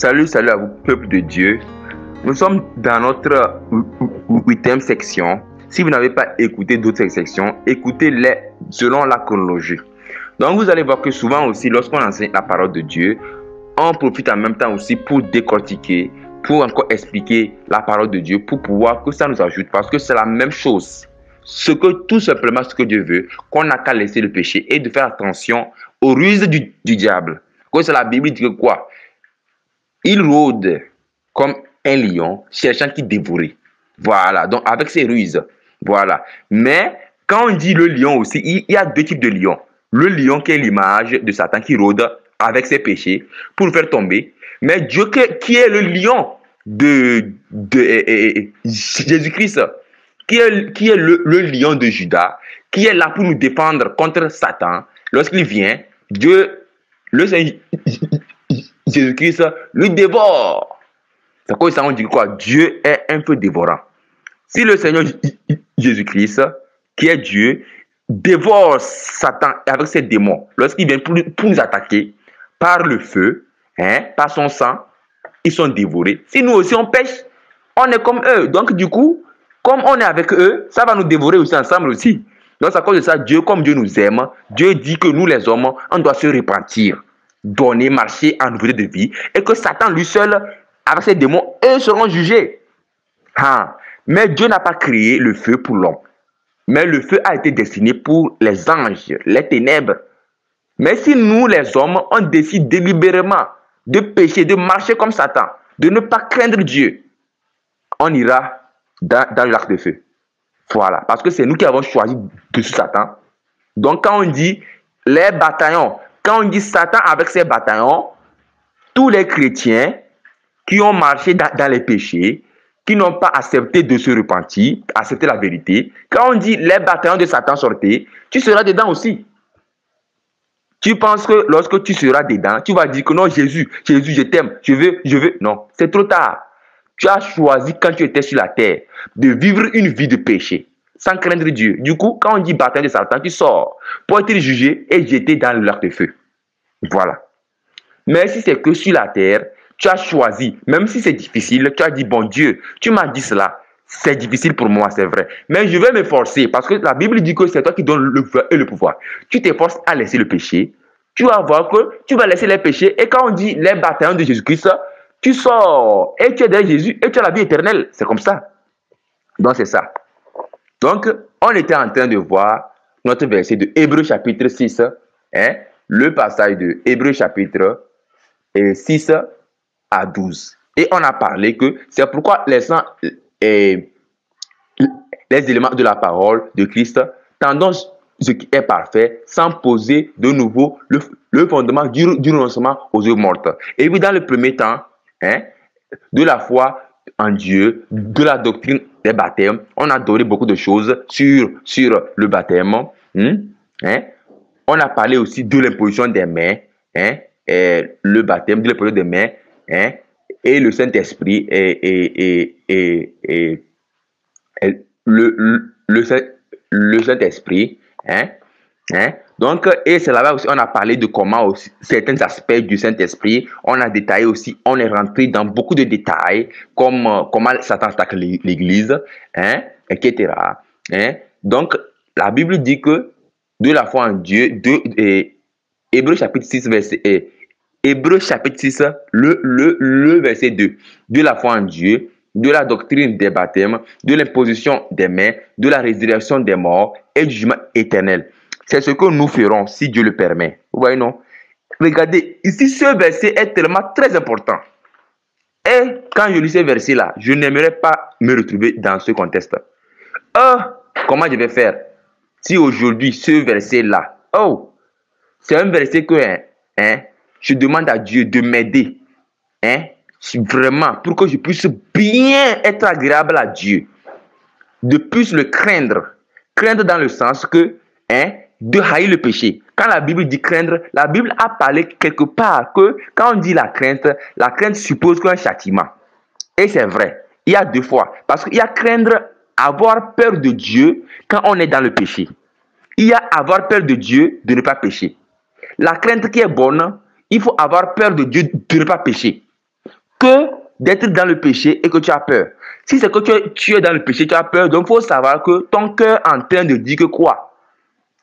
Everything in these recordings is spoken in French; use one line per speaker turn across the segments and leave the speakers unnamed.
Salut, salut à vous, peuple de Dieu. Nous sommes dans notre 8e section. Si vous n'avez pas écouté d'autres sections, écoutez-les selon la chronologie. Donc, vous allez voir que souvent aussi, lorsqu'on enseigne la parole de Dieu, on profite en même temps aussi pour décortiquer, pour encore expliquer la parole de Dieu, pour pouvoir que ça nous ajoute, parce que c'est la même chose. Tout simplement ce que Dieu veut, qu'on n'a qu'à laisser le péché et de faire attention aux ruses du diable. Parce que la Bible dit que quoi? Il rôde comme un lion, cherchant qui dévorer. Voilà, donc avec ses ruses. Voilà. Mais quand on dit le lion aussi, il y a deux types de lions. Le lion qui est l'image de Satan qui rôde avec ses péchés pour le faire tomber. Mais Dieu qui est le lion de Jésus-Christ, qui est le lion de Judas, qui est là pour nous défendre contre Satan. Lorsqu'il vient, Dieu, le Seigneur Jésus-Christ, lui dévore. C'est quoi ça? On dit quoi? Dieu est un peu dévorant. Si le Seigneur Jésus-Christ, qui est Dieu, dévore Satan avec ses démons, lorsqu'il vient pour nous attaquer par le feu, par son sang, ils sont dévorés. Si nous aussi on pêche, on est comme eux. Donc du coup, comme on est avec eux, ça va nous dévorer aussi ensemble aussi. Donc c'est à cause de ça, Dieu, comme Dieu nous aime, Dieu dit que nous les hommes, on doit se repentir, donner, marcher en nouveauté de vie, et que Satan lui seul, avec ses démons, eux seront jugés. Mais Dieu n'a pas créé le feu pour l'homme. Mais le feu a été destiné pour les anges, les ténèbres. Mais si nous, les hommes, on décide délibérément de pécher, de marcher comme Satan, de ne pas craindre Dieu, on ira dans le lac de feu. Voilà. Parce que c'est nous qui avons choisi dessus Satan. Donc quand on dit les bataillons, quand on dit Satan avec ses bataillons, tous les chrétiens qui ont marché dans les péchés, qui n'ont pas accepté de se repentir, accepter la vérité, quand on dit les bataillons de Satan sortez, tu seras dedans aussi. Tu penses que lorsque tu seras dedans, tu vas dire que non, Jésus, je t'aime, je veux. Non, c'est trop tard. Tu as choisi quand tu étais sur la terre de vivre une vie de péché, sans craindre Dieu. Du coup, quand on dit bataille de Satan, tu sors pour être jugé et jeté dans le lac de feu. Voilà. Mais si c'est que sur la terre, tu as choisi, même si c'est difficile, tu as dit, bon Dieu, tu m'as dit cela, c'est difficile pour moi, c'est vrai. Mais je vais m'efforcer, parce que la Bible dit que c'est toi qui donnes le pouvoir et le pouvoir. Tu t'efforces à laisser le péché, tu vas voir que tu vas laisser les péchés, et quand on dit les bataillons de Jésus-Christ, tu sors, et tu es derrière Jésus, et tu as la vie éternelle. C'est comme ça. Donc c'est ça. Donc, on était en train de voir notre verset de Hébreux chapitre 6, le passage de Hébreux chapitre 6 à 12. Et on a parlé que c'est pourquoi les éléments de la parole de Christ tendons ce qui est parfait sans poser de nouveau le fondement du renoncement aux œuvres mortes. Et puis dans le premier temps, de la foi en Dieu, de la doctrine des baptêmes, on a donné beaucoup de choses sur le baptême. On a parlé aussi de l'imposition des mains, le baptême, de l'imposition des mains, et le Saint-Esprit le Saint-Esprit. Donc, et c'est là-bas aussi, on a parlé de comment aussi, certains aspects du Saint-Esprit, on a détaillé aussi, on est rentré dans beaucoup de détails, comme comment Satan attaque l'Église, etc. Donc, la Bible dit que de la foi en Dieu, Hébreux chapitre 6, Hébreux chapitre 6, le verset 2, de la foi en Dieu, de la doctrine des baptêmes, de l'imposition des mains, de la résurrection des morts et du jugement éternel. C'est ce que nous ferons si Dieu le permet. Vous voyez, non? Regardez, ici, ce verset est tellement très important. Et quand je lis ce verset-là, je n'aimerais pas me retrouver dans ce contexte. Comment je vais faire si aujourd'hui, ce verset-là, c'est un verset que je demande à Dieu de m'aider, vraiment, pour que je puisse bien être agréable à Dieu, de plus le craindre dans le sens que, de haïr le péché. Quand la Bible dit craindre, la Bible a parlé quelque part que quand on dit la crainte suppose qu'un châtiment. Et c'est vrai, il y a deux fois, parce qu'il y a craindre, avoir peur de Dieu quand on est dans le péché. Il y a avoir peur de Dieu de ne pas pécher. La crainte qui est bonne, il faut avoir peur de Dieu de ne pas pécher. que d'être dans le péché et que tu as peur. Si c'est que tu es dans le péché, tu as peur, donc il faut savoir que ton cœur est en train de dire que quoi?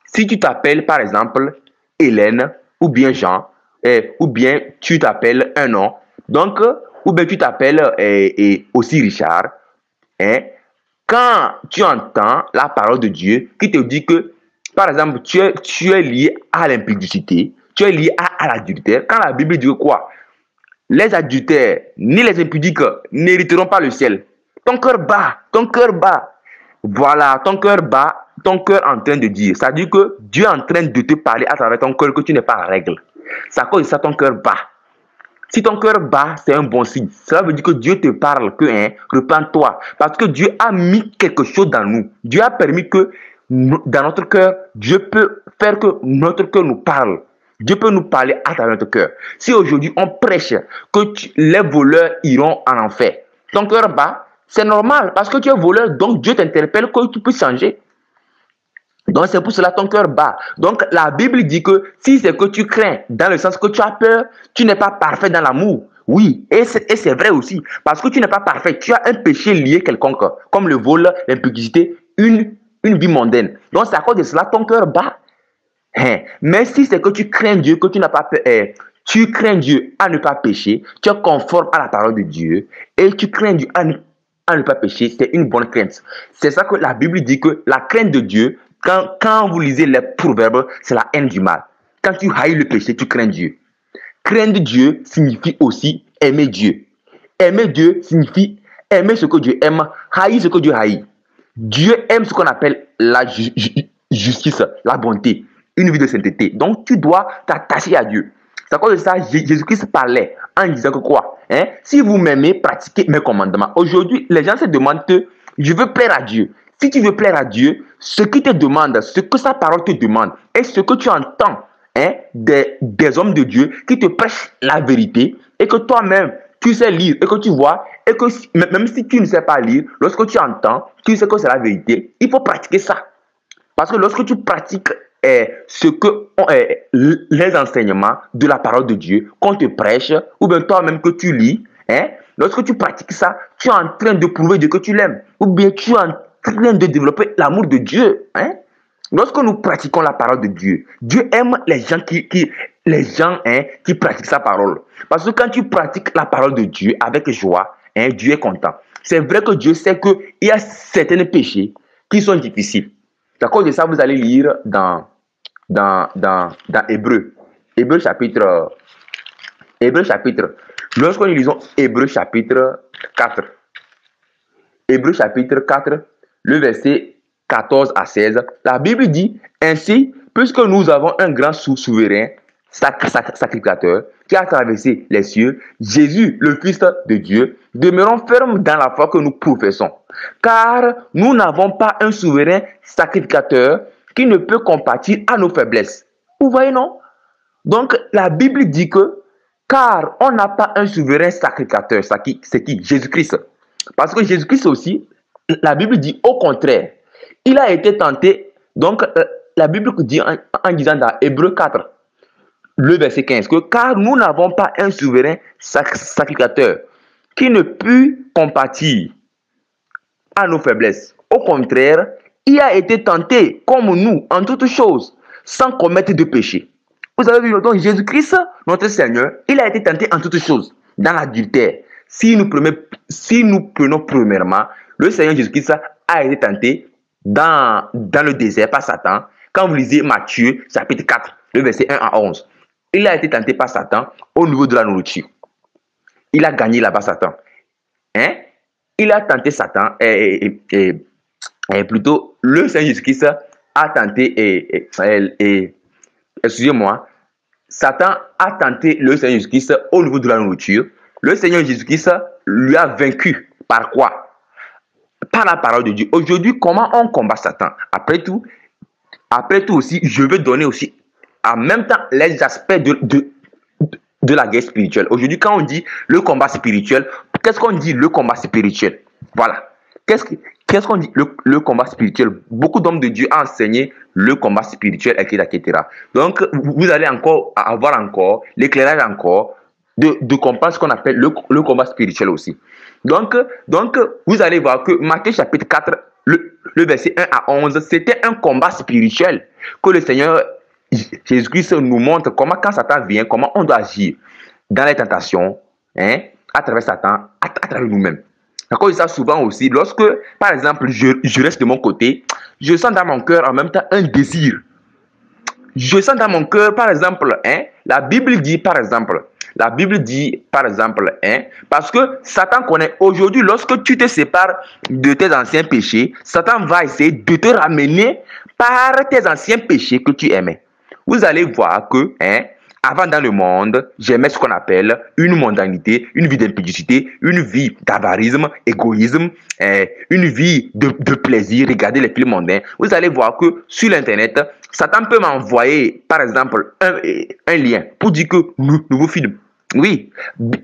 Si tu t'appelles par exemple Hélène ou bien Jean, ou bien tu t'appelles un nom, donc, ou bien tu t'appelles aussi Richard, hein, quand tu entends la parole de Dieu qui te dit que, par exemple, tu es lié à l'impudicité, tu es lié à l'adultère, quand la Bible dit quoi? Les adultères ni les impudiques n'hériteront pas le ciel. Ton cœur bat, ton cœur bat. Voilà, ton cœur bat, ton cœur en train de dire. Ça dit que Dieu est en train de te parler à travers ton cœur que tu n'es pas en règle. C'est à cause de ça ton cœur bat. Si ton cœur bat, c'est un bon signe. Cela veut dire que Dieu te parle, que repens-toi. Parce que Dieu a mis quelque chose dans nous. Dieu a permis que dans notre cœur, Dieu peut faire que notre cœur nous parle. Dieu peut nous parler à travers notre cœur. Si aujourd'hui on prêche que les voleurs iront en enfer, ton cœur bat, c'est normal parce que tu es voleur, donc Dieu t'interpelle que tu peux changer. Donc c'est pour cela ton cœur bat. Donc la Bible dit que si c'est que tu crains, dans le sens que tu as peur, tu n'es pas parfait dans l'amour. Oui, et c'est vrai aussi. Parce que tu n'es pas parfait, tu as un péché lié quelconque, comme le vol, l'impudicité, une vie mondaine. Donc c'est à cause de cela ton cœur bat. Mais si c'est que tu crains Dieu, que tu n'as pas peur, tu crains Dieu à ne pas pécher, tu es conforme à la parole de Dieu, et tu crains Dieu à ne pas pécher, c'est une bonne crainte. C'est ça que la Bible dit que la crainte de Dieu, quand vous lisez les proverbes, c'est la haine du mal. Quand tu haïs le péché, tu crains Dieu. Craindre Dieu signifie aussi aimer Dieu. Aimer Dieu signifie aimer ce que Dieu aime, haïr ce que Dieu haït. Dieu aime ce qu'on appelle la justice, la bonté, une vie de sainteté. Donc tu dois t'attacher à Dieu. C'est à cause de ça Jésus-Christ parlait en disant que quoi? Si vous m'aimez, pratiquez mes commandements. Aujourd'hui, les gens se demandent, je veux plaire à Dieu. Si tu veux plaire à Dieu, ce qu'il te demande, ce que sa parole te demande, et ce que tu entends des hommes de Dieu qui te prêchent la vérité, et que toi-même, tu sais lire, et que tu vois, et que même si tu ne sais pas lire, lorsque tu entends, tu sais que c'est la vérité, il faut pratiquer ça. Parce que lorsque tu pratiques les enseignements de la parole de Dieu, qu'on te prêche, ou bien toi-même que tu lis, lorsque tu pratiques ça, tu es en train de prouver Dieu que tu l'aimes, ou bien tu es en train de développer l'amour de Dieu. Lorsque nous pratiquons la parole de Dieu, Dieu aime les gens qui pratiquent sa parole. Parce que quand tu pratiques la parole de Dieu avec joie, Dieu est content. C'est vrai que Dieu sait qu'il y a certains péchés qui sont difficiles. À cause de ça, vous allez lire dans Hébreu. Hébreu chapitre. Lorsque nous lisons Hébreu chapitre 4. Hébreu chapitre 4, le verset 14 à 16. La Bible dit, ainsi, puisque nous avons un grand souverain, sacrificateur, qui a traversé les cieux, Jésus, le Fils de Dieu, demeurons fermes dans la foi que nous professons. Car nous n'avons pas un souverain sacrificateur qui ne peut compatir à nos faiblesses. Vous voyez, non? Donc, la Bible dit que, car on n'a pas un souverain sacrificateur, c'est qui? Jésus-Christ. Parce que Jésus-Christ aussi, la Bible dit au contraire, il a été tenté. Donc, la Bible dit en disant dans Hébreu 4, le verset 15, que car nous n'avons pas un souverain sacrificateur qui ne peut compatir à nos faiblesses. Au contraire, il a été tenté comme nous en toutes choses, sans commettre de péché. Vous avez vu, donc Jésus-Christ, notre Seigneur, il a été tenté en toutes choses, dans l'adultère. Si nous prenons premièrement, le Seigneur Jésus-Christ a été tenté dans le désert par Satan. Quand vous lisez Matthieu, chapitre 4, le verset 1 à 11, il a été tenté par Satan au niveau de la nourriture. Il a gagné là-bas Satan. Il a tenté Satan et plutôt le Seigneur Jésus-Christ a tenté excusez-moi, Satan a tenté le Seigneur Jésus-Christ au niveau de la nourriture. Le Seigneur Jésus-Christ lui a vaincu. Par quoi? Par la parole de Dieu. Aujourd'hui, comment on combat Satan? Après tout aussi, je veux donner aussi en même temps les aspects de la guerre spirituelle. Aujourd'hui, quand on dit le combat spirituel, qu'est-ce qu'on dit le combat spirituel? Voilà. Qu'est-ce qu'on dit le combat spirituel? Beaucoup d'hommes de Dieu ont enseigné le combat spirituel, etc. Donc, vous allez avoir l'éclairage encore de comprendre ce qu'on appelle le combat spirituel aussi. Donc, vous allez voir que Matthieu chapitre 4, le verset 1 à 11, c'était un combat spirituel que le Seigneur Jésus-Christ nous montre comment quand Satan vient, comment on doit agir dans les tentations, hein, à travers Satan, à travers nous-mêmes. À cause de ça, souvent aussi, lorsque, par exemple, je reste de mon côté, je sens dans mon cœur en même temps un désir. Je sens dans mon cœur, par exemple, hein, la Bible dit, par exemple, hein, parce que Satan connaît aujourd'hui, lorsque tu te sépares de tes anciens péchés, Satan va essayer de te ramener par tes anciens péchés que tu aimais. Vous allez voir que, hein, avant dans le monde, j'aimais ce qu'on appelle une mondanité, une vie d'impudicité, une vie d'avarisme, égoïsme, une vie de plaisir, regarder les films mondains. Vous allez voir que sur l'internet, Satan peut m'envoyer, par exemple, un lien pour dire que nouveau film. Oui,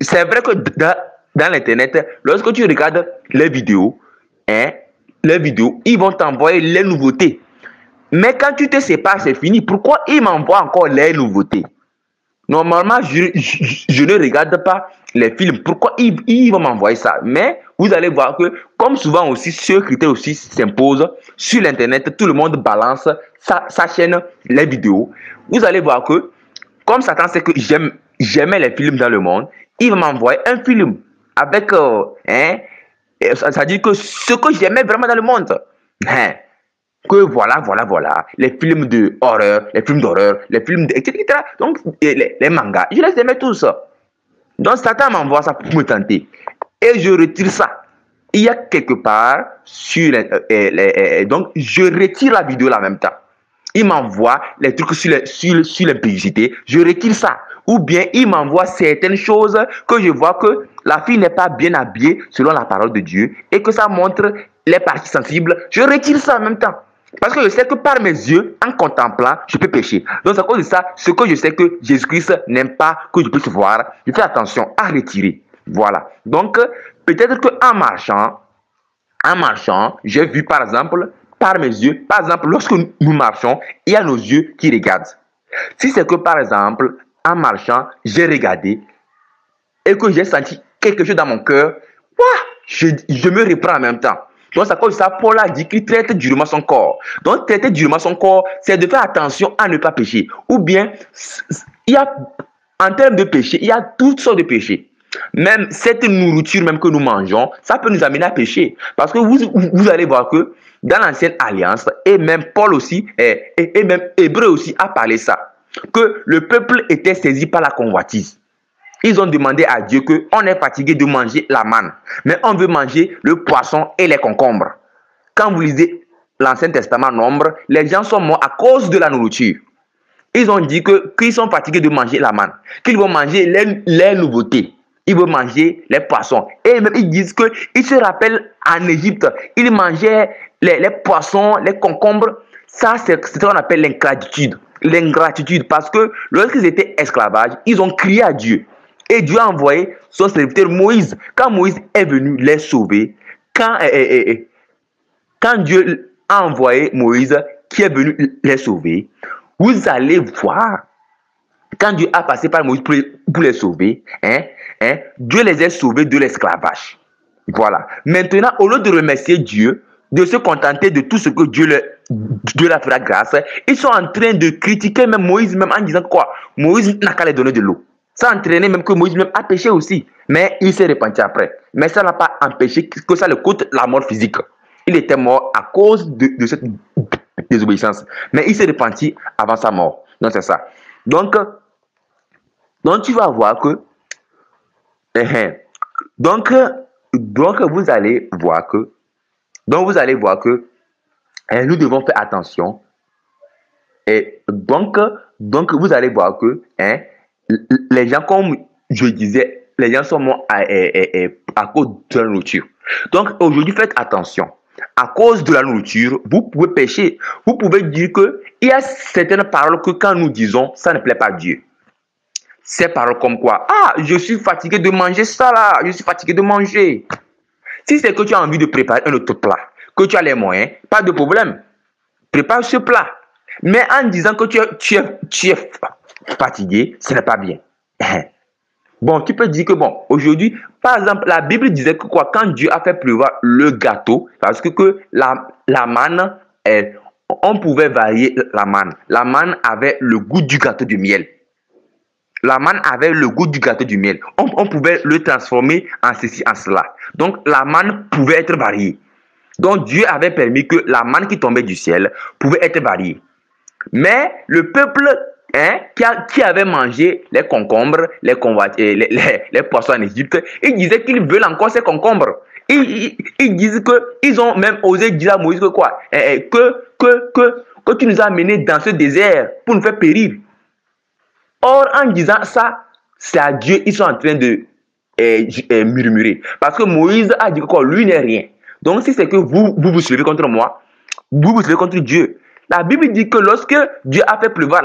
c'est vrai que dans l'internet, lorsque tu regardes les vidéos, hein, ils vont t'envoyer les nouveautés. Mais quand tu te sépares, c'est fini. Pourquoi ils m'envoient encore les nouveautés? Normalement, je ne regarde pas les films. Pourquoi ils vont m'envoyer ça? Mais vous allez voir que, comme souvent aussi, ce critère aussi s'impose sur l'Internet, tout le monde balance sa chaîne, les vidéos. Vous allez voir que, comme Satan sait que j'aimais les films dans le monde, il va m'envoyer un film avec, ça dit que ce que j'aimais vraiment dans le monde. Hein, que voilà, les films d'horreur, les films etc. Donc, les mangas, je les aimais tous. Donc, Satan m'envoie ça pour me tenter. Et je retire ça. Il y a quelque part sur donc, je retire la vidéo là en même temps. Il m'envoie les trucs sur l'impudicité. Je retire ça. Ou bien, il m'envoie certaines choses que je vois que la fille n'est pas bien habillée selon la parole de Dieu et que ça montre les parties sensibles. Je retire ça en même temps. Parce que je sais que par mes yeux, en contemplant, je peux pécher. Donc, c'est à cause de ça, ce que je sais que Jésus-Christ n'aime pas que je puisse voir, je fais attention à retirer. Voilà. Donc, peut-être qu'en marchant, j'ai vu par exemple, par mes yeux, par exemple, lorsque nous marchons, il y a nos yeux qui regardent. Si c'est que par exemple, en marchant, j'ai regardé et que j'ai senti quelque chose dans mon cœur, je me reprends en même temps. Donc, c'est à cause de ça, Paul a dit qu'il traite durement son corps. Donc, traiter durement son corps, c'est de faire attention à ne pas pécher. Ou bien, il y a, en termes de péché, il y a toutes sortes de péchés. Même cette nourriture même que nous mangeons, ça peut nous amener à pécher. Parce que vous allez voir que dans l'ancienne alliance, et même Paul aussi, et même Hébreu aussi a parlé ça, que le peuple était saisi par la convoitise. Ils ont demandé à Dieu qu'on est fatigué de manger la manne, mais on veut manger le poisson et les concombres. Quand vous lisez l'Ancien Testament, Nombre, les gens sont morts à cause de la nourriture. Ils ont dit qu'ils sont fatigués de manger la manne, qu'ils vont manger les nouveautés. Ils vont manger les poissons. Et même ils disent qu'ils se rappellent en Égypte, ils mangeaient les poissons, les concombres. Ça, c'est ce qu'on appelle l'ingratitude. L'ingratitude, parce que lorsqu'ils étaient esclavages, ils ont crié à Dieu. Et Dieu a envoyé son serviteur Moïse. Quand Moïse est venu les sauver, quand Dieu a envoyé Moïse qui est venu les sauver, vous allez voir, quand Dieu a passé par Moïse pour les sauver, Dieu les a sauvés de l'esclavage. Voilà. Maintenant, au lieu de remercier Dieu, de se contenter de tout ce que Dieu leur fera grâce, ils sont en train de critiquer même Moïse, même en disant quoi? Moïse n'a qu'à les donner de l'eau. Ça a entraîné même que Moïse même a péché aussi. Mais il s'est repenti après. Mais ça n'a pas empêché que ça le coûte la mort physique. Il était mort à cause de cette désobéissance. Mais il s'est repenti avant sa mort. Donc c'est ça. Donc tu vas voir que donc vous allez voir que nous devons faire attention. Et donc vous allez voir que les gens, comme je disais, les gens sont morts à cause de la nourriture. Donc aujourd'hui, faites attention. À cause de la nourriture, vous pouvez pécher. Vous pouvez dire qu'il y a certaines paroles que quand nous disons, ça ne plaît pas à Dieu. Ces paroles comme quoi? Ah, je suis fatigué de manger ça là. Je suis fatigué de manger. Si c'est que tu as envie de préparer un autre plat, que tu as les moyens, pas de problème. Prépare ce plat. Mais en disant que tu es fatigué, ce n'est pas bien. Bon, tu peux dire que, bon, aujourd'hui, par exemple, la Bible disait que quoi, quand Dieu a fait pleuvoir le gâteau, parce que la manne, on pouvait varier la manne. La manne avait le goût du gâteau de miel. La manne avait le goût du gâteau du miel. On pouvait le transformer en ceci, en cela. Donc, la manne pouvait être variée. Donc, Dieu avait permis que la manne qui tombait du ciel pouvait être variée. Mais le peuple qui avait mangé les concombres, les poissons en Égypte, ils disaient qu'ils veulent encore ces concombres. Ils disent qu'ils ont même osé dire à Moïse que quoi, que tu nous as amenés dans ce désert pour nous faire périr. Or, en disant ça, c'est à Dieu ils sont en train de murmurer. Parce que Moïse a dit que quoi, lui n'est rien. Donc, si c'est que vous soulevez contre moi, vous vous soulevez contre Dieu. La Bible dit que lorsque Dieu a fait pleuvoir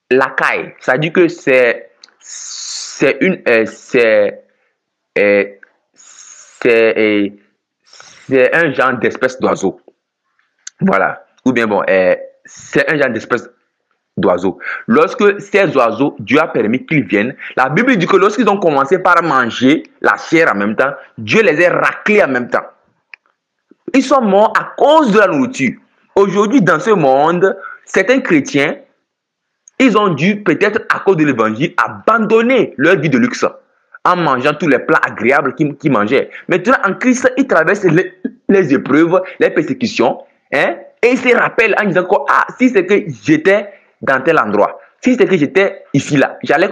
la caille, ça dit que c'est un genre d'espèce d'oiseau. Voilà. Ou bien bon, c'est un genre d'espèce d'oiseaux. Lorsque ces oiseaux, Dieu a permis qu'ils viennent, la Bible dit que lorsqu'ils ont commencé par manger la chair en même temps, Dieu les a raclés en même temps. Ils sont morts à cause de la nourriture. Aujourd'hui, dans ce monde, certains chrétiens, ils ont dû, peut-être à cause de l'évangile, abandonner leur vie de luxe en mangeant tous les plats agréables qu'ils mangeaient. Maintenant, en Christ, ils traversent les épreuves, les persécutions, et ils se rappellent en disant que si c'est que j'étais dans tel endroit, si c'est que j'étais ici, là, j'allais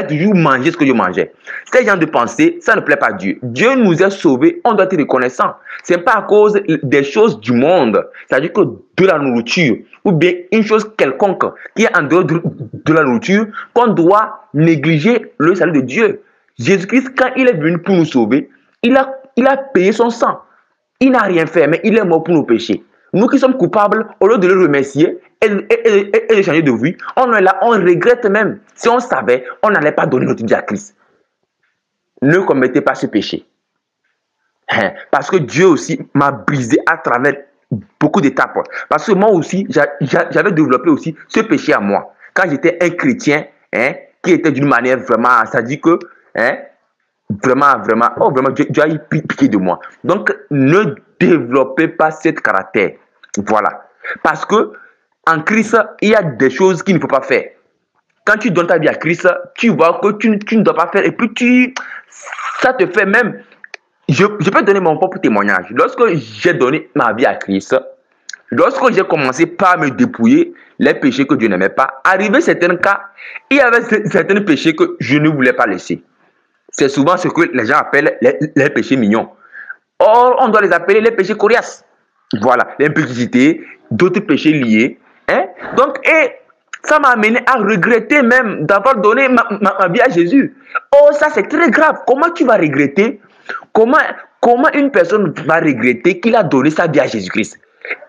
toujours manger ce que je mangeais. Ces gens de pensée, ça ne plaît pas à Dieu. Dieu nous a sauvés, on doit être reconnaissant. Ce n'est pas à cause des choses du monde, c'est-à-dire que de la nourriture, ou bien une chose quelconque qui est en dehors de la nourriture, qu'on doit négliger le salut de Dieu. Jésus-Christ, quand il est venu pour nous sauver, il a payé son sang. Il n'a rien fait, mais il est mort pour nos péchés. Nous qui sommes coupables, au lieu de le remercier et de changer de vie, on est là, on regrette même. Si on savait, on n'allait pas donner notre vie à Christ. Ne commettez pas ce péché. Parce que Dieu aussi m'a brisé à travers beaucoup d'étapes. Parce que moi aussi, j'avais développé aussi ce péché à moi. Quand j'étais un chrétien, qui était d'une manière vraiment, ça dit que, vraiment, Dieu a eu pitié de moi. Donc, ne développez pas ce caractère. Voilà. Parce que en Christ, il y a des choses qu'il ne faut pas faire. Quand tu donnes ta vie à Christ, tu vois que tu ne dois pas faire. Et puis, ça te fait même... Je peux donner mon propre témoignage. Lorsque j'ai donné ma vie à Christ, lorsque j'ai commencé par me dépouiller les péchés que Dieu n'aimait pas, arrivé certains cas, il y avait certains péchés que je ne voulais pas laisser. C'est souvent ce que les gens appellent les péchés mignons. Or, on doit les appeler les péchés coriaces. Voilà, l'impudicité, d'autres péchés liés. Donc, ça m'a amené à regretter même d'avoir donné ma vie à Jésus. Oh, ça c'est très grave. Comment tu vas regretter? Comment une personne va regretter qu'il a donné sa vie à Jésus-Christ?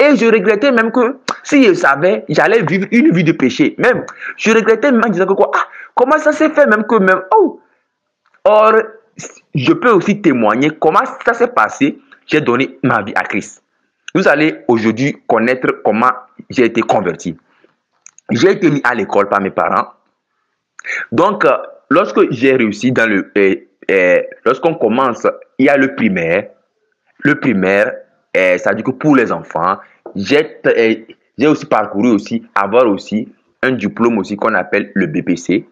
Et je regrettais même que si je savais, j'allais vivre une vie de péché. Même, je regrettais même en disant que quoi, comment ça s'est fait même que même, Or, je peux aussi témoigner comment ça s'est passé. J'ai donné ma vie à Christ. Vous allez aujourd'hui connaître comment j'ai été converti. J'ai été mis à l'école par mes parents. Donc, lorsque j'ai réussi dans le... lorsqu'on commence, il y a le primaire. Le primaire, ça veut dire que pour les enfants, j'ai aussi parcouru aussi, avoir aussi un diplôme aussi qu'on appelle le BPC.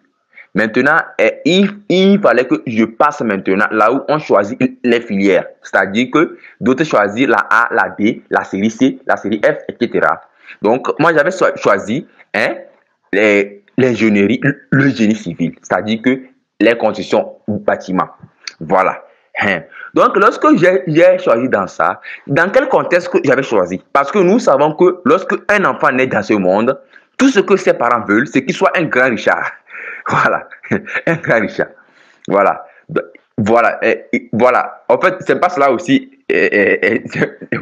Maintenant, il fallait que je passe maintenant là où on choisit les filières. C'est-à-dire que d'autres choisissent la A, la B, la série C, la série F, etc. Donc, moi, j'avais choisi l'ingénierie, le génie civil. C'est-à-dire que les constructions bâtiments. Voilà. Donc, lorsque j'ai choisi dans ça, dans quel contexte que j'avais choisi? Parce que nous savons que lorsque un enfant naît dans ce monde, tout ce que ses parents veulent, c'est qu'il soit un grand richard. Voilà, un grand richard. Voilà, voilà, voilà. En fait, c'est pas cela aussi.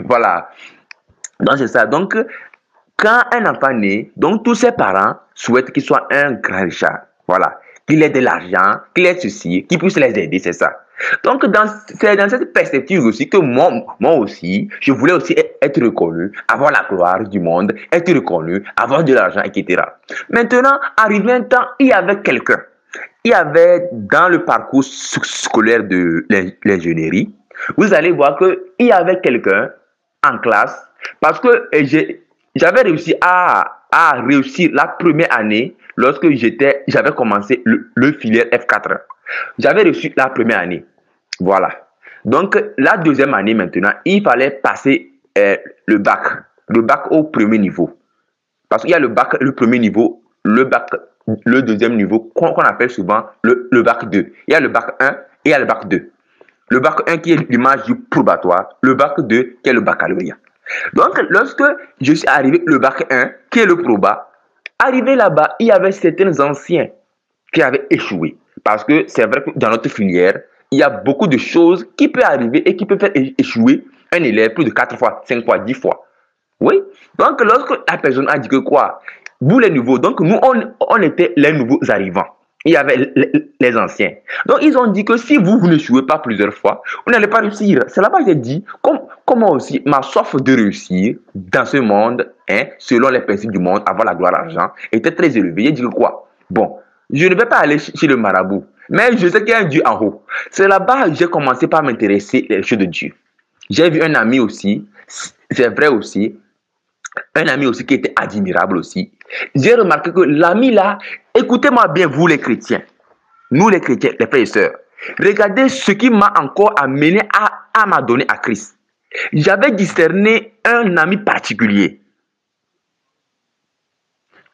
Voilà. Donc, c'est ça. Donc, quand un enfant naît, donc tous ses parents souhaitent qu'il soit un grand richard. Voilà. Qu'il ait de l'argent, qu'il ait ceci, qu'il puisse les aider, c'est ça. Donc, c'est dans cette perspective aussi que moi aussi, je voulais aussi être reconnu, avoir la gloire du monde, être reconnu, avoir de l'argent, etc. Maintenant, arrivé un temps, il y avait quelqu'un. il y avait dans le parcours scolaire de l'ingénierie, vous allez voir qu'il y avait quelqu'un en classe, parce que j'avais réussi à réussir la première année lorsque j'avais commencé le filière F4. J'avais réussi la première année. Voilà. Donc, la deuxième année maintenant, il fallait passer le bac au premier niveau. Parce qu'il y a le bac, le premier niveau, le bac, le deuxième niveau, qu'on appelle souvent le bac 2. Il y a le bac 1 et il y a le bac 2. Le bac 1 qui est l'image du probatoire, le bac 2 qui est le baccalauréat. Donc, lorsque je suis arrivé le bac 1, qui est le proba, arrivé là-bas, il y avait certains anciens qui avaient échoué. Parce que c'est vrai que dans notre filière, il y a beaucoup de choses qui peuvent arriver et qui peuvent faire échouer un élève plus de 4 fois, 5 fois, 10 fois. Oui. Donc, lorsque la personne a dit que quoi, vous les nouveaux, donc nous, on était les nouveaux arrivants. Il y avait les anciens. Donc, ils ont dit que si vous n'échouez pas plusieurs fois, vous n'allez pas réussir. C'est là-bas que j'ai dit comment aussi ma soif de réussir dans ce monde, selon les principes du monde, avoir la gloire, l'argent, était très élevée. J'ai dit que quoi? Bon, je ne vais pas aller chez le marabout, mais je sais qu'il y a un Dieu en haut. C'est là-bas que j'ai commencé par m'intéresser aux choses de Dieu. J'ai vu un ami aussi, c'est vrai aussi, un ami aussi qui était admirable aussi. J'ai remarqué que l'ami là, écoutez-moi bien, vous les chrétiens, nous les chrétiens, les frères et sœurs, regardez ce qui m'a encore amené à m'adonner à Christ. J'avais discerné un ami particulier.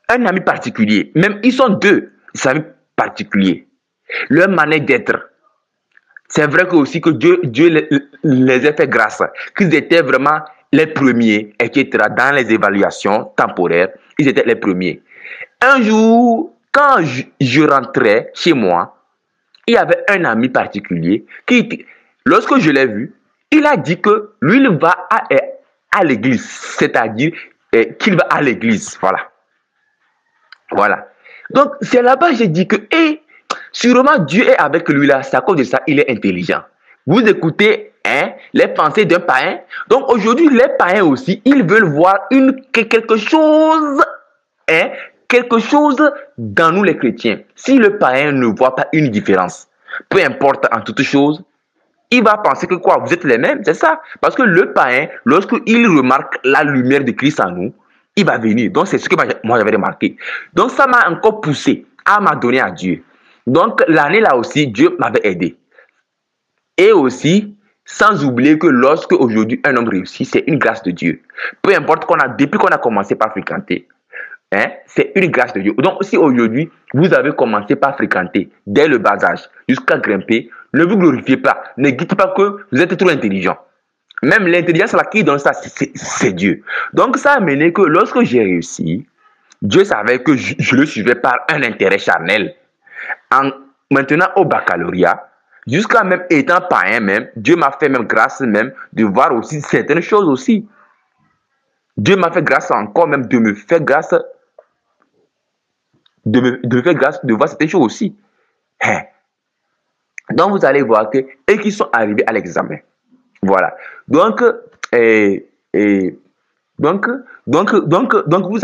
Un ami particulier, même ils sont deux amis particuliers. Leur manière d'être. C'est vrai que aussi que Dieu les a fait grâce, qu'ils étaient vraiment les premiers, etc. Dans les évaluations temporaires, ils étaient les premiers. Un jour, quand je rentrais chez moi, il y avait un ami particulier qui, lorsque je l'ai vu, il a dit que lui, il va à l'église, c'est-à-dire qu'il va à l'église. Voilà. Voilà. Donc, c'est là-bas que j'ai dit que, sûrement Dieu est avec lui là, c'est à cause de ça, il est intelligent. Vous écoutez les pensées d'un païen. Donc aujourd'hui, les païens aussi, ils veulent voir quelque chose dans nous les chrétiens. Si le païen ne voit pas une différence, peu importe en toute chose, il va penser que quoi, vous êtes les mêmes, c'est ça. Parce que le païen, lorsqu'il remarque la lumière de Christ en nous, il va venir. Donc c'est ce que moi j'avais remarqué. Donc ça m'a encore poussé à m'adonner à Dieu. Donc l'année là aussi, Dieu m'avait aidé. Et aussi, sans oublier que lorsque aujourd'hui un homme réussit, c'est une grâce de Dieu. Peu importe depuis qu'on a commencé par fréquenter, c'est une grâce de Dieu. Donc si aujourd'hui, vous avez commencé par fréquenter dès le bas âge jusqu'à grimper, ne vous glorifiez pas. Ne dites pas que vous êtes trop intelligent. Même l'intelligence là qui donne ça, c'est Dieu. Donc ça a mené que lorsque j'ai réussi, Dieu savait que je le suivais par un intérêt charnel. Maintenant au baccalauréat, jusqu'à même étant païen même, Dieu m'a fait même grâce même de voir aussi certaines choses aussi. Dieu m'a fait grâce encore même de me faire grâce de voir certaines choses aussi. Donc vous allez voir que et qui sont arrivés à l'examen. Voilà. Donc vous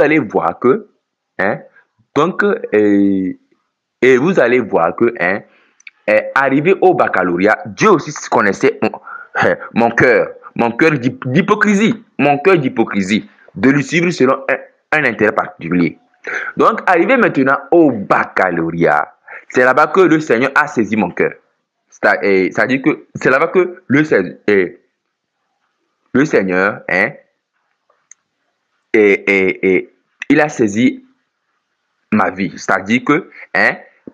allez voir que vous allez voir que arrivé au baccalauréat, Dieu aussi connaissait mon cœur d'hypocrisie, de lui suivre selon un intérêt particulier. Donc, arrivé maintenant au baccalauréat, c'est là-bas que le Seigneur a saisi mon cœur. C'est-à-dire que c'est là-bas que le Seigneur, il a saisi ma vie. C'est-à-dire que,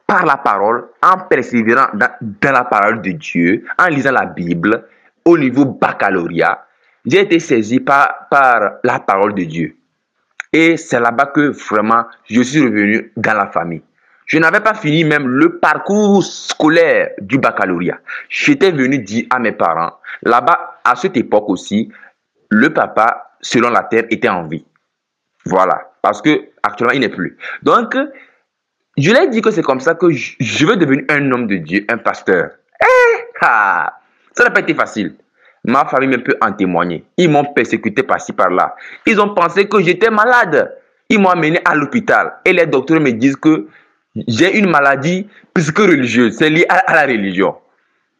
par la parole, en persévérant dans la parole de Dieu, en lisant la Bible, au niveau baccalauréat, j'ai été saisi par la parole de Dieu. Et c'est là-bas que vraiment, je suis revenu dans la famille. Je n'avais pas fini même le parcours scolaire du baccalauréat. J'étais venu dire à mes parents, là-bas, à cette époque aussi, le papa, selon la terre, était en vie. Voilà, parce que actuellement, il n'est plus. Donc, je leur ai dit que c'est comme ça que je veux devenir un homme de Dieu, un pasteur. Ça n'a pas été facile. Ma famille même peut en témoigner. Ils m'ont persécuté par-ci, par-là. Ils ont pensé que j'étais malade. Ils m'ont amené à l'hôpital. Et les docteurs me disent que j'ai une maladie psycho-religieuse, c'est lié à la religion.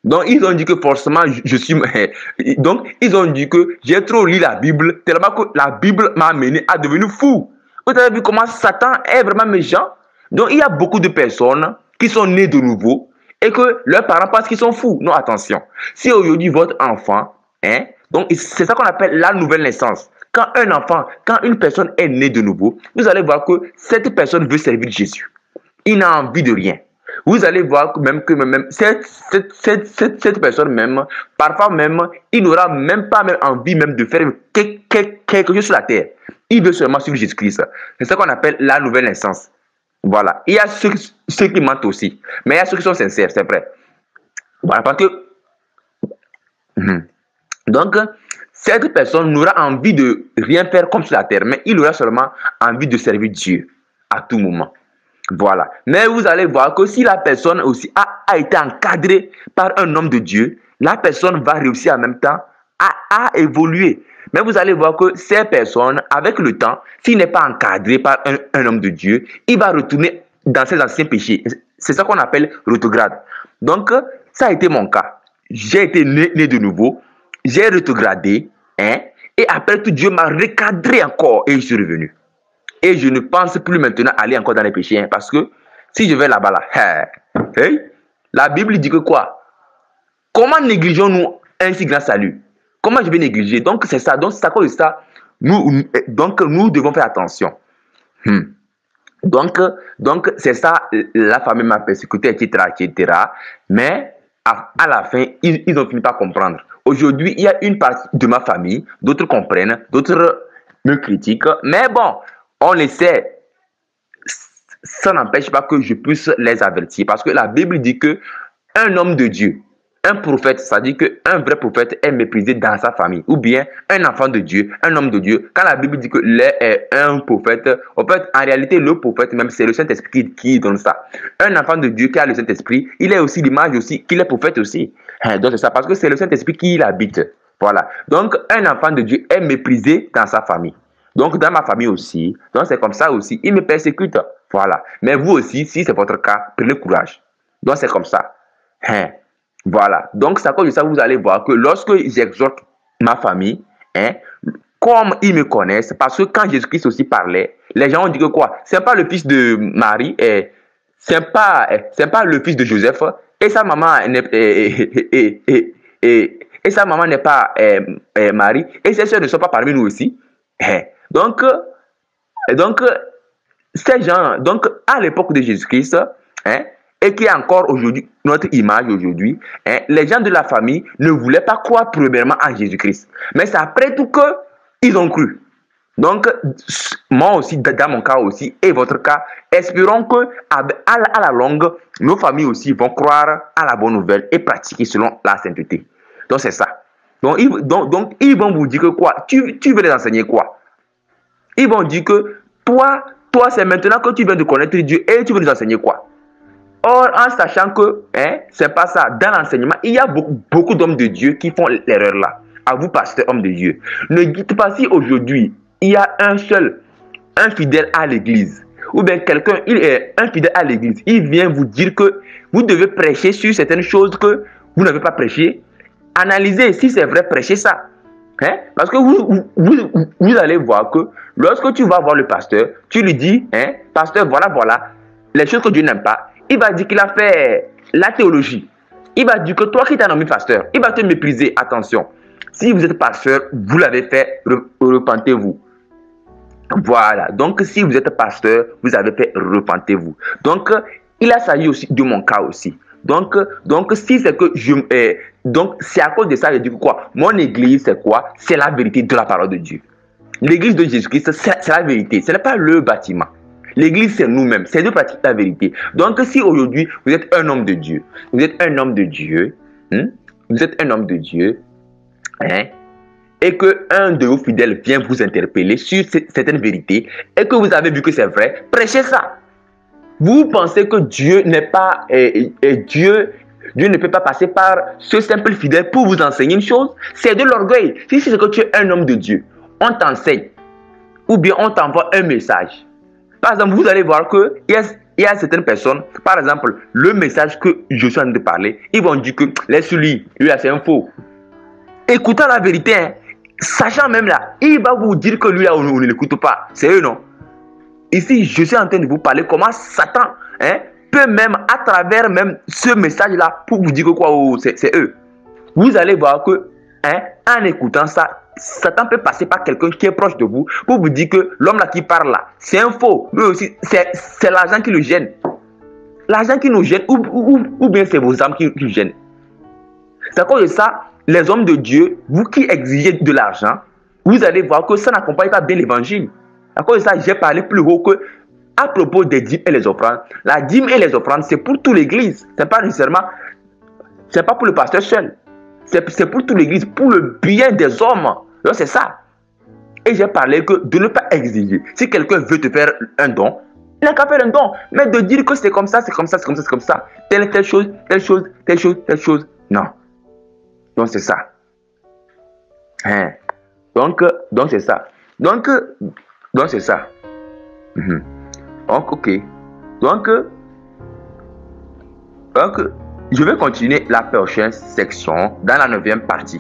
Donc, ils ont dit que forcément, je suis... Donc, ils ont dit que j'ai trop lu la Bible, tellement que la Bible m'a amené à devenir fou. Vous avez vu comment Satan est vraiment méchant? Donc, il y a beaucoup de personnes qui sont nées de nouveau et que leurs parents pensent qu'ils sont fous. Non, attention. Si aujourd'hui, votre enfant, donc c'est ça qu'on appelle la nouvelle naissance. Quand un enfant, quand une personne est née de nouveau, vous allez voir que cette personne veut servir Jésus. Il n'a envie de rien. Vous allez voir que même cette personne même, parfois même, il n'aura même pas envie même de faire quelque chose sur la terre. Il veut seulement suivre Jésus-Christ. C'est ça qu'on appelle la nouvelle naissance. Voilà. Il y a ceux qui mentent aussi. Mais il y a ceux qui sont sincères, c'est vrai. Voilà, parce que... Donc, cette personne n'aura envie de rien faire comme sur la terre, mais il aura seulement envie de servir Dieu à tout moment. Voilà. Mais vous allez voir que si la personne aussi a été encadrée par un homme de Dieu, la personne va réussir en même temps à évoluer. Mais vous allez voir que ces personnes, avec le temps, s'il n'est pas encadré par un homme de Dieu, il va retourner dans ses anciens péchés. C'est ça qu'on appelle rétrograde. Donc, ça a été mon cas. J'ai été né de nouveau, j'ai rétrogradé, et après tout, Dieu m'a recadré encore et je suis revenu. Et je ne pense plus maintenant aller encore dans les péchés. Parce que si je vais là-bas, la Bible dit que quoi? Comment négligeons-nous un si grand salut? Comment je vais négliger? Donc c'est ça. Donc c'est à cause de ça. Nous devons faire attention. Donc c'est ça. La famille m'a persécuté, etc. Mais à la fin, ils ont fini par comprendre. Aujourd'hui, il y a une partie de ma famille, d'autres comprennent, d'autres me critiquent. Mais bon, on le sait, ça n'empêche pas que je puisse les avertir. Parce que la Bible dit que un homme de Dieu, un prophète, ça dit qu'un vrai prophète est méprisé dans sa famille. Ou bien un enfant de Dieu, un homme de Dieu. Quand la Bible dit que est un prophète, en fait, en réalité, le prophète même, c'est le Saint-Esprit qui donne ça. Un enfant de Dieu qui a le Saint-Esprit, il est aussi l'image aussi, qu'il est prophète aussi. Donc c'est ça, parce que c'est le Saint-Esprit qui l'habite. Voilà. Donc un enfant de Dieu est méprisé dans sa famille. Donc, dans ma famille aussi. Donc, c'est comme ça aussi. Ils me persécutent. Voilà. Mais vous aussi, si c'est votre cas, prenez courage. Donc, c'est comme ça. Voilà. Donc, c'est à cause de ça, vous allez voir que lorsque j'exhorte ma famille, comme ils me connaissent, parce que quand Jésus-Christ aussi parlait, les gens ont dit que quoi? C'est pas le fils de Marie, c'est pas le fils de Joseph, et sa maman n'est pas Marie, et ses soeurs ne sont pas parmi nous aussi. Donc, ces gens, donc à l'époque de Jésus-Christ, et qui est encore aujourd'hui notre image aujourd'hui, les gens de la famille ne voulaient pas croire premièrement en Jésus-Christ. Mais c'est après tout qu'ils ont cru. Donc, moi aussi, dans mon cas aussi, et votre cas, espérons que à la longue, nos familles aussi vont croire à la bonne nouvelle et pratiquer selon la sainteté. Donc, c'est ça. Donc, ils vont vous dire que quoi? Tu veux les enseigner quoi? Ils vont dire que toi, c'est maintenant que tu viens de connaître Dieu et tu veux nous enseigner quoi? Or, en sachant que c'est pas ça, dans l'enseignement, il y a beaucoup d'hommes de Dieu qui font l'erreur là. À vous, pasteur, homme de Dieu. Ne dites pas si aujourd'hui, il y a un fidèle à l'église, ou bien quelqu'un, il est un fidèle à l'église, il vient vous dire que vous devez prêcher sur certaines choses que vous n'avez pas prêché. Analysez si c'est vrai, prêchez ça. Parce que vous allez voir que lorsque tu vas voir le pasteur, tu lui dis, pasteur, voilà, les choses que Dieu n'aime pas. Il va dire qu'il a fait la théologie. Il va dire que toi qui t'as nommé pasteur, il va te mépriser. Attention, si vous êtes pasteur, vous l'avez fait, repentez-vous. Voilà, donc si vous êtes pasteur, vous avez fait, repentez-vous. Donc, il a s'agit aussi de mon cas aussi. Donc si c'est que donc c'est à cause de ça, je dis quoi? Mon église, c'est quoi? C'est la vérité de la parole de Dieu. L'église de Jésus-Christ, c'est la vérité. Ce n'est pas le bâtiment. L'église, c'est nous-mêmes. C'est de pratiquer la vérité. Donc, si aujourd'hui, vous êtes un homme de Dieu, et qu'un de vos fidèles vient vous interpeller sur certaines vérités, et que vous avez vu que c'est vrai, prêchez ça. Vous pensez que Dieu n'est pas... Dieu ne peut pas passer par ce simple fidèle pour vous enseigner une chose. C'est de l'orgueil. Si c'est que tu es un homme de Dieu, on t'enseigne. Ou bien on t'envoie un message. Par exemple, vous allez voir qu'il il y a certaines personnes, par exemple, le message que je suis en train de parler, ils vont dire que laisse-lui, lui là c'est un faux. Écoutant la vérité, hein, sachant même là, il va vous dire que lui là on ne l'écoute pas. C'est eux, non? Ici, je suis en train de vous parler comment Satan peut même, à travers même ce message-là, pour vous dire que quoi, oh, c'est eux. Vous allez voir que, en écoutant ça, Satan peut passer par quelqu'un qui est proche de vous pour vous dire que l'homme là qui parle là, c'est un faux. Lui aussi, c'est l'argent qui le gêne. L'argent qui nous gêne, ou bien c'est vos âmes qui nous gênent. C'est à cause de ça, les hommes de Dieu, vous qui exigez de l'argent, vous allez voir que ça n'accompagne pas bien l'évangile. À cause de ça, j'ai parlé plus haut que à propos des dîmes et les offrandes. La dîme et les offrandes, c'est pour toute l'église. C'est pas nécessairement, c'est pas pour le pasteur seul. C'est pour toute l'église, pour le bien des hommes. Donc c'est ça. Et j'ai parlé que de ne pas exiger. Si quelqu'un veut te faire un don, il n'a qu'à faire un don. Mais de dire que c'est comme ça, c'est comme ça, c'est comme ça, c'est comme ça. Telle chose, telle chose, telle chose, telle chose. Non. Donc c'est ça. Donc c'est ça. Donc c'est ça. Donc, ok. Donc, je vais continuer la prochaine section dans la 9e partie.